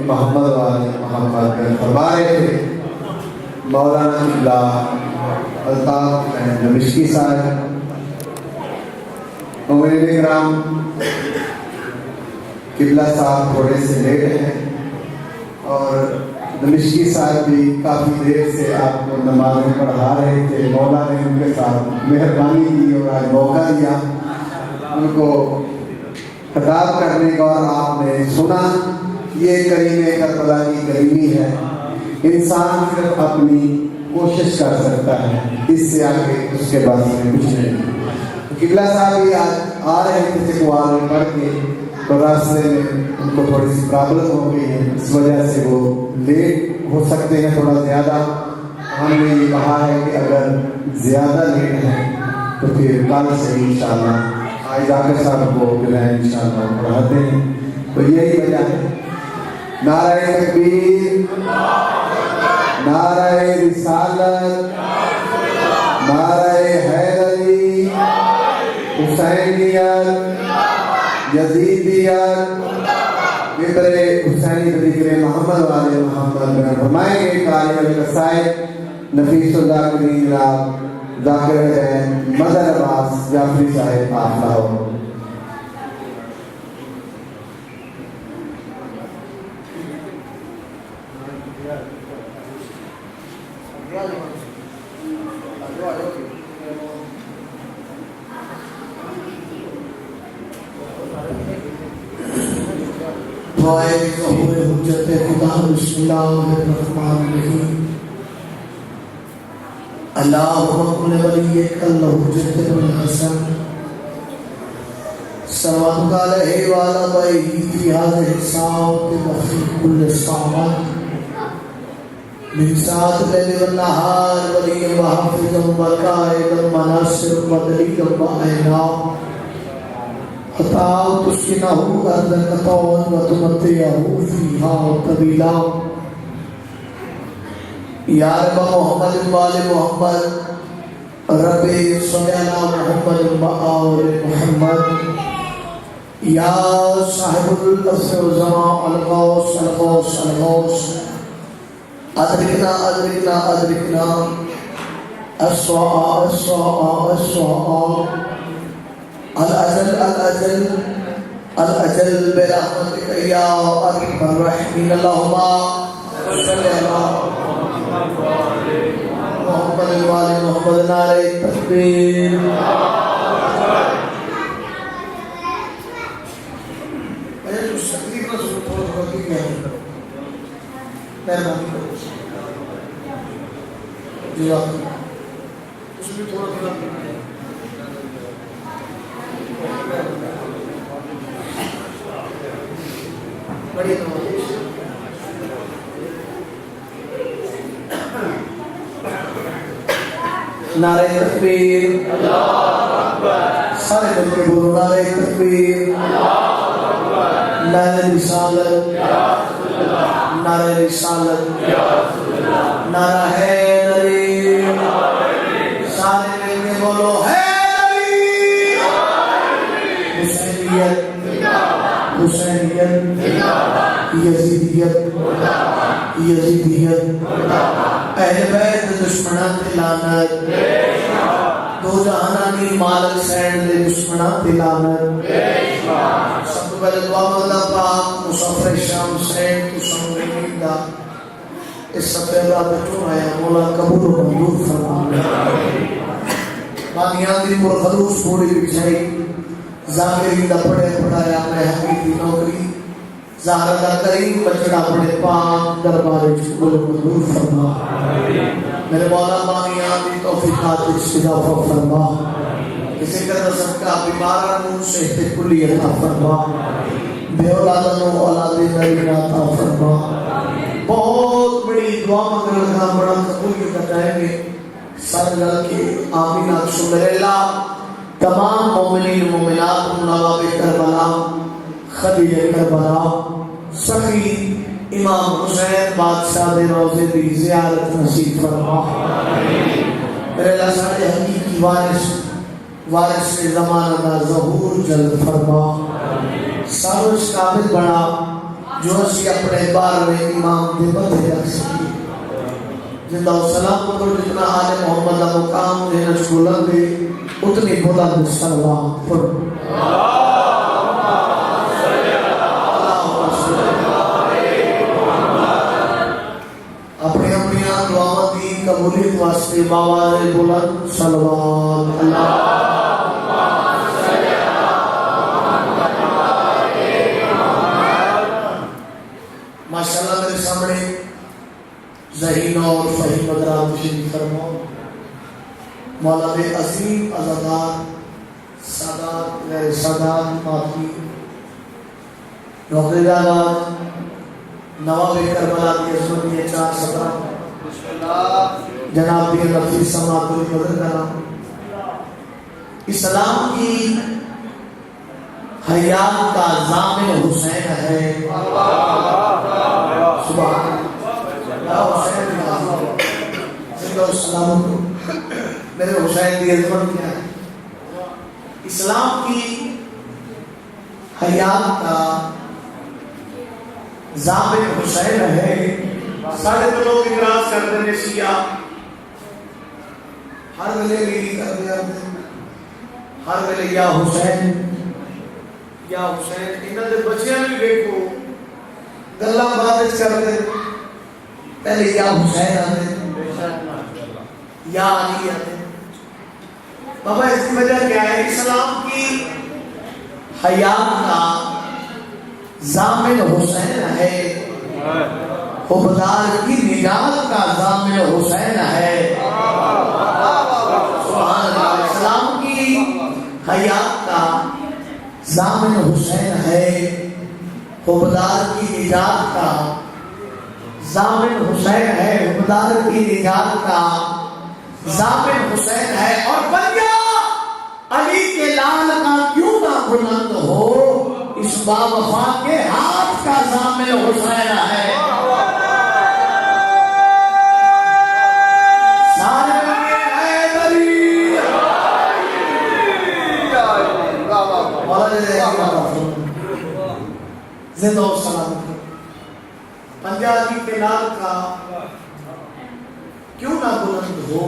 मोहम्मद वाले मोहम्मद में फरमा रहे थे मौलाना किबला अल्ताफ दमिश्की साहब। मोमिन इकराम, किबला साहब थोड़े से लेट हैं और दमिश्की साहब भी काफ़ी देर से आपको नमाज़ें पढ़ा रहे थे। मौला ने उनके साथ मेहरबानी की और आज मौका दिया उनको खिताब करने का, और आपने सुना। ये करीमे करबला की करीमी है। इंसान सिर्फ अपनी कोशिश कर सकता है, इससे आगे उसके पास में कुछ नहीं। किबला साहब भी आज आ रहे थे सिकवाल में पढ़ के, तो रास्ते में उनको थोड़ी सी प्रॉब्लम हो गई है, इस वजह से वो लेट हो सकते हैं थोड़ा ज़्यादा। हमने ये कहा है कि अगर ज़्यादा लेट है तो फिर कल से इंशाल्लाह आज जाकर साहब को जो है इंशाल्लाह पढ़ाते हैं। तो यही वजह है। नारे तकबीर, नारे रिसालत, नारे हैदरी, हुसैनियत, यजीदियत, इब्रे हुसैनी ज़िक्र मोहम्मद वाले मोहम्मद में फरमाएंगे कारियल कसायद नफीसुल्लाह करीम ज़ाकिर है मदर अब्बास जाफरी साहब आफला हो। यार मोहम्मद वाले मोहम्मद रबे सल्लल्लाहु मोहम्मद और मोहम्मद या साहिबुल असर जमा अलगौस अलगौस अलगौस अदरिकना अदरिकना अदरिकना अस्वा अस्वा अस्वा अल अजल अल अजल अल अजल बिरहमतिक या अरहमर राहिमीन अल्लाहुम्मा सल्ली अला मोहम्मद वाले मोहम्मद। नारे तकबीर, नारे तकबीर, सारे मिलकर बोलो नारे तकबीर, नारे रिसालत, नारे रिसालत, नारा हैदरी, सारे मिलकर बोलो हैदरी। हुसैनियत, हुसैनियत, यजीदियत, यजीदियत, अहले बैत दुश्मना ते लानत, दो जहाना दी मालक सैन दे दुश्मना ते लानत। सब तो पहले दुआ मंगदा पाक मुसाफिर शाम सैन तू संगीदा इस सफर दा बचो आया मौला कबूल और मंजूर फरमा। बानियां दी मुरखलूस पूरी बिछाई ज़ाकिरी दा पढ़े पढ़ाया मैं हकीकी नौकरी ज़ाहरा दा करीम बचड़ा पढ़े पाक दरबार विच कबूल मंजूर फरमा। मेरे मौला बानियां दी तौफीकात विच इजाफा फरमा। किसी तरह सबका बीमारा नूर सेहत कुल्ली अता फरमा। बेऔलादा नो औलादे नबी अता फरमा। बहुत बड़ी दुआ मंगने का बड़ा कबूल करवाएंगे सब लड़के आमीन अल्हम्दुलिल्लाह। तमाम मोमिनीन मोमिनात नवाबे करबला खदीजे करबला सखी इमाम हुसैन बादशाह दे रोज़े दी ज़ियारत नसीब फरमा। मेरे अल्लाह सारे हकीकी वारिस के ज़माना दा ज़हूर जल्द फरमा। सारोश काबिल बड़ा जो असी अपने 12वें इमाम के मथे रख सकी जिंदा सलाम को जितना आले मोहम्मद का मुकाम है बुलंद है उतनी बुलंद सलाम पढ़ो अपने अपनी दुआओं की कबूलियत वास्ते बाबा बुलंद सलवात अल्लाह माशाअल्लाह मेरे सामने ज़हीन और फहीम हज़रात तशरीफ फरमाओ मौला के अजीम अज़ादार सादात गैर सादात माफी नौकरीदार नवाब करबला की अज़मत ये 417 जनाब की नफीस समातुल मदद करा इस्लाम की हयात का ज़ामिन हुसैन है सुभान अल्लाह हुसैन मेरे हुसैन की अज़मत क्या है इस्लाम की हयात का ज़ामिन हुसैन है साढ़े तो लोग इकरार करते हैं शिया हर वेले लीली करते हैं हर वेले या हुसैन इन्हां दे बच्चियां भी देखो गल्लां बात करते पहले या हुसैन आते या अली आते बाबा इसकी वजह क्या है इस्लाम की हयात का ज़ामिन हुसैन है खुबदार की निजात का ज़ामिन हुसैन है सुभान अल्लाह इस्लाम की हयात का ज़ामिन हुसैन है खुबदार की निजात का ज़ामिन हुसैन है खुबदार की निजात का ज़ामिन हुसैन है और बनिया अली के लाल का क्यों ना बुलंद हो इस बावफा के हाथ का ज़ामिन हुसैन है सारे जिंदा सलामत पंजाबी के लाल का क्यों ना बुलंद हो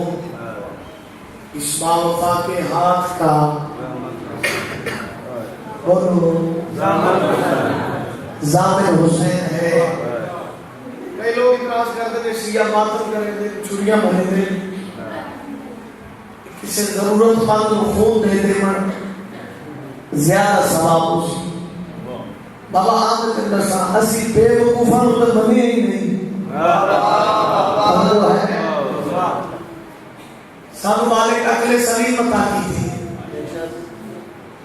इस बावफा के हाथ का बोलो ज़ामिन हुसैन है कई लोग इतराज करते थे शिया मातम करेंगे छुरियां भरेंगे किसी जरूरतमंद को खून दे दे ज्यादा सवाब उसी बाबा आमद के नशा असी बेवकूफा तो बने ही नहीं सानू मालिक अकले सलीम अता की थी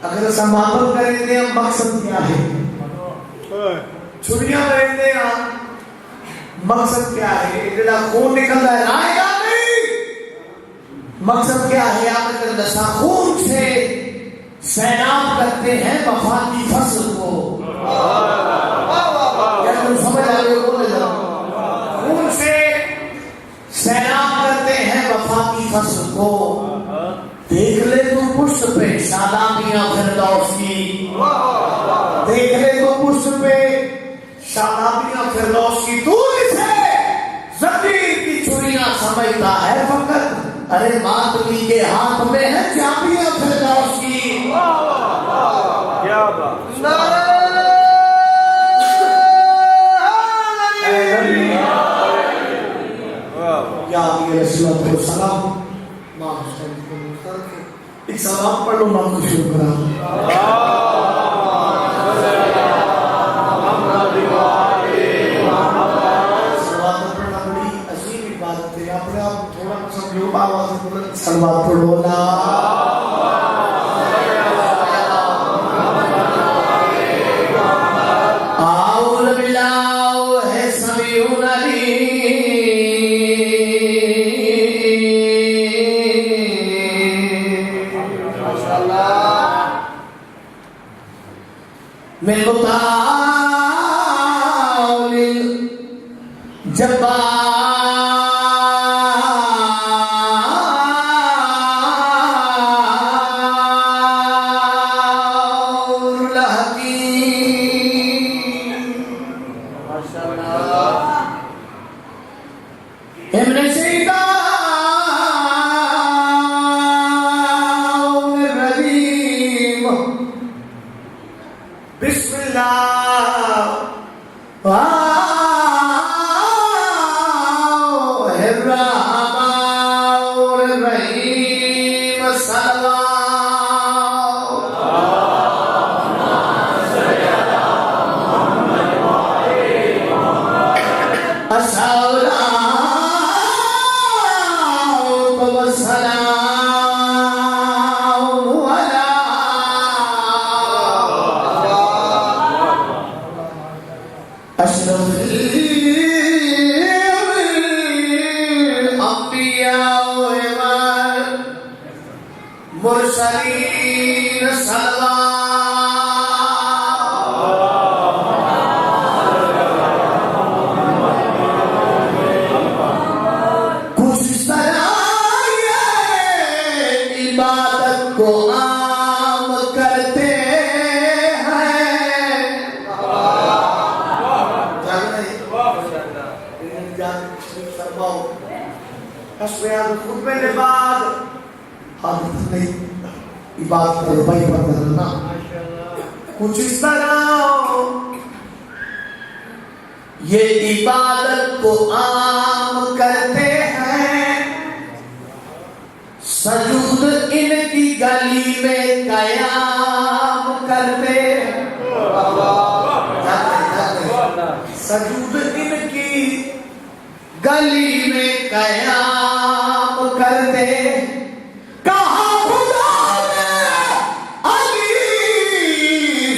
अगर समापन करेंगे हम मकसद क्या है छुरियां करेंगे हम मकसद क्या है जेड़ा खून निकलता है आएगा नहीं मकसद क्या है आप नशा खून से सैलाब करते हैं वफा की फसल को क्या तुम समझ आ रहे हो बोले जरा खून से सैलाब करते हैं वफा की फसल को देख ले तू पुष्प पे शादाबियां फिरदौस की देख ले तू पुष्प पे शादाबियां फिरदौस की तू इसे जमीन की छुरियां समझता है फकत अरे मातमी के हाथ में है चाबियां फिरदौस की क्या बात सलाम एक सलाम पढ़ लो मां को शुरू करा सलवात पढ़ो ना आउल बिलाओ है समीउन अली मैं मुतालिल जब्बा इब्न शैतानिर्रजीम बिस्मिल्लाहिर्रहमानिर्रहीम मुरसलीन कुछ इस तरह ये इबादत को आम करते हैं। खुतबे के बाद आदत नहीं इबादत करो भाई बदलना कुछ इस तरह ये इबादत को आम करते हैं। सजूद इनकी गली में कयाम करते हैं। सजूद इनकी गली में कयाम करते। कहा खुदा ने अली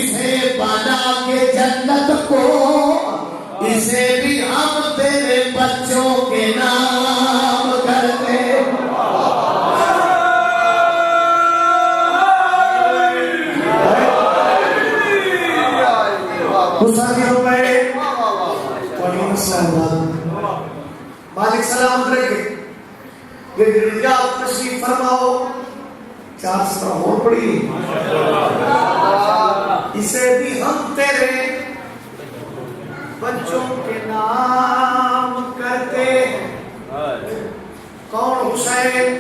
से बना के जन्नत को, इसे भी हम तेरे बच्चों के नाम करते। मालिक सलाम रखे तशरीफ फरमाओ। 4 सूरह और पढ़ी। इसे भी हम तेरे बच्चों के नाम करते हैं। कौन हुसैन?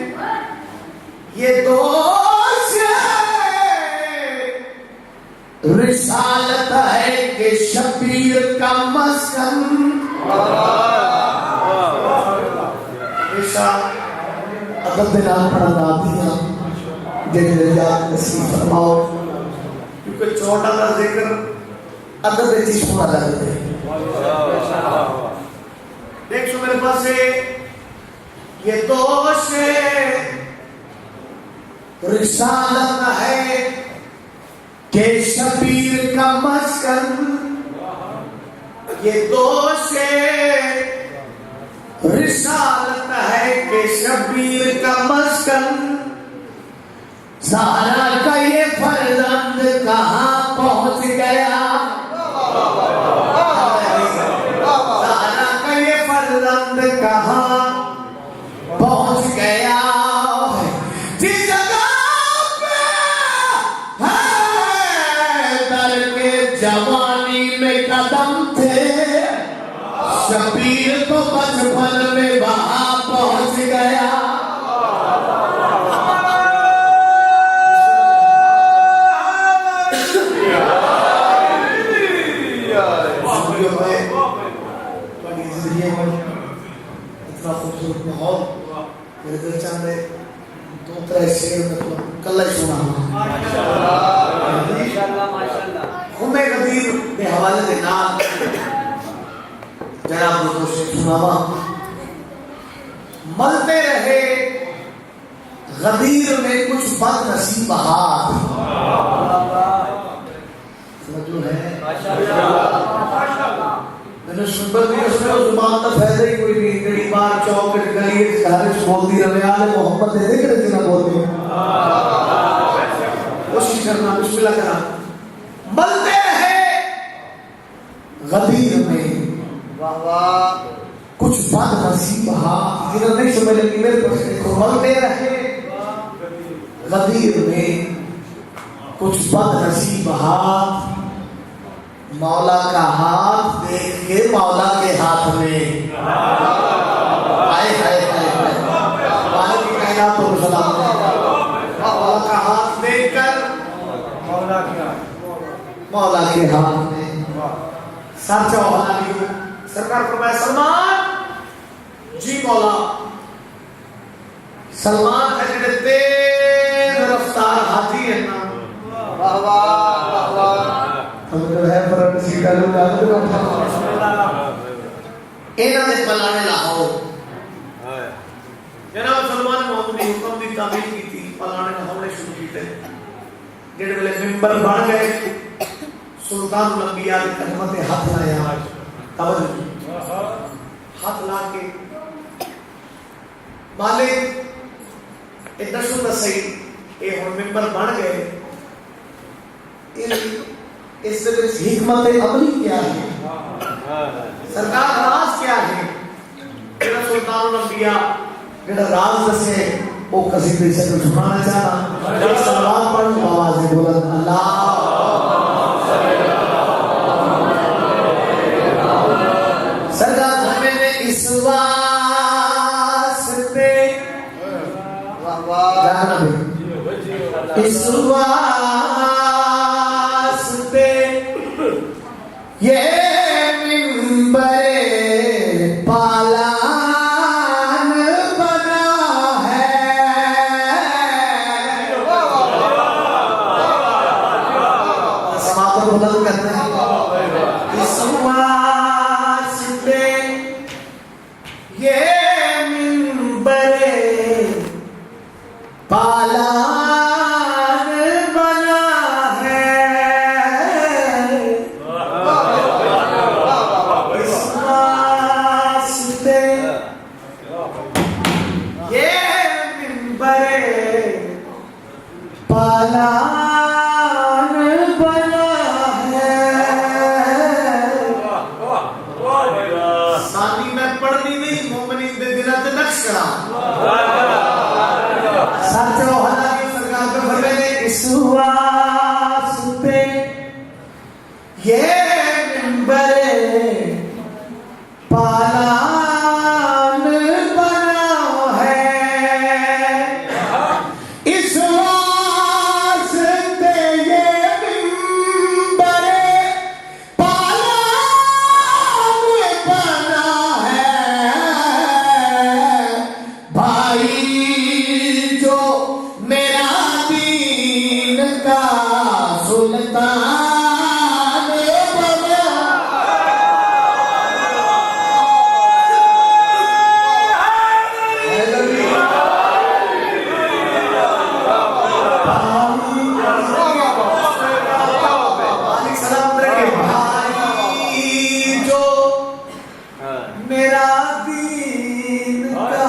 ये दोष रिसालत है कि शबीर का मस्कन। अदब नाम पढ़ा दिया नसीब फरमाओ, क्योंकि 14 का जिक्र अदब जिस्म लगते हैं। देखो मेरे पास ये दोष रिसालत है कि शबीर का मस्कन। ये दोष रिसालत है कि शबीर का मस्कन। ज़हरा का ये फर्जंद कहाँ पहुंच गया? ज़हरा का ये फर्जंद कहाँ पहुंच गया? जिस जगह पे है दर के जवानी में कदम थे, शबीर तो बचपन में वहां पहुंच गया। इतना खूबसूरत माहौल मेरे दिल चाहते 2-3 शेर मतलब कल ही सुना हुमे गदीर के हवाले के नाम जरा आपको सुनावा। मलते रहे गदीर में कुछ बदनसीब हाथ। समझो है मैंने सुनकर भी उसमें उस जुबान का फायदा ही कोई नहीं। कई बार चौक गली घर बोलती रहे आले मोहम्मद दे के रचना बोलती है। कोशिश करना बिस्मिल्लाह करना। मलते रहे गदीर में कुछ बदनसीब हाथ। जिन्हें नहीं समझ लगी मेरे पास देखो। मलते रहे गदीर में कुछ बदनसीब हाथ। मौला का हाथ देख के मौला के हाथ में आए हाय की कहना तो सलाम मौला का हाथ देखकर मौला के हाथ में सच्चा सरकार फरमाया सलमान जी मौला सलमान है जेड़े तेज रफ्तार हाथी है ना वाह वाह वाह तो है पर किसी का लोग आते हैं इन्हां दे पलाने लाओ जनाब सलमान मोहम्मद ने हुक्म दी तामील की थी पलाने हमने शुरू कीते जेड़े वेले मिंबर बन गए सुल्तान लंबिया के कदम पे हाथ लाया तवज्जो हाथ ला के मालिक इतना सुंदर सही ये हुन मिंबर बन गए इस हिकमत अमली क्या है सरकार राज क्या है जेड़ा सुल्तान लंबिया जेड़ा राज दसे वो कसीदे से सुनाना चाहता सलाम पढ़ आवाज बुलंद अल्लाह सरकार हमें ने इस वास्ते इस वास्ते ये मिंबरे पालान बना है समापन बुलंद करते हैं इस वास्ते ये मिंबरे पालान बना है इस वास्ते ये मिंबरे पालान बना है सानी में पढ़नी नहीं मोमिन दे दिल ते नक्श करा सच वाला की सरकार के फरमाने इस वास्ते ये मिंबरे पालान बना है इस वास्ते ये मिंबरे पालान बना है भाई जो मेरा दीन का सुल्तान बना सलाम रखे भाई जो मेरा दीन का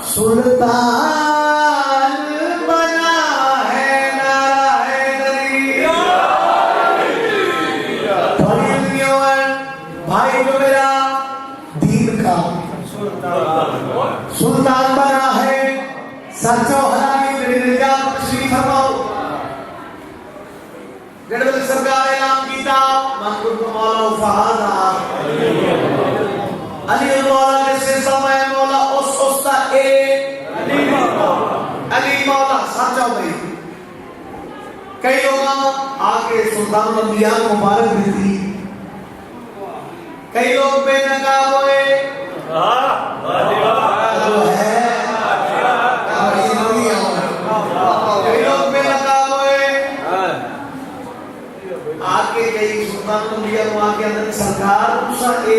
सुल्तान बना है भाई जो मेरा दीन का सुल्तान बना है सच्चा हरामी मेरी निजात तशरीफ फरमाओ जेड़े सरकार ऐलान कीता महबूब मौला फहादा अली मौला ने से समय मौला उस उस्ता ए अली मौला सच्चा भाई कई लोग आके सुल्तान अंबिया मुबारक दी कई लोग बेनकाब हुए कई लोग बेनकाब हुए आके कई सुल्तान अंबिया को आके अंदर सरकार पूछा ए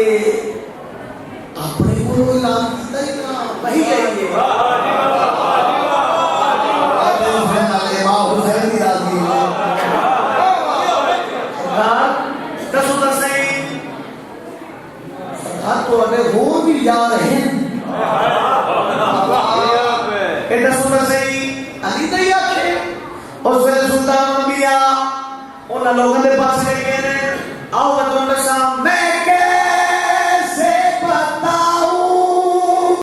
अपने को ऐलान कीता ही ना वही आइए तो अबे वो भी याद है इतना सुना सही अली तो याद है उस वेले सुल्तान अंबिया उन लोगों के पास गए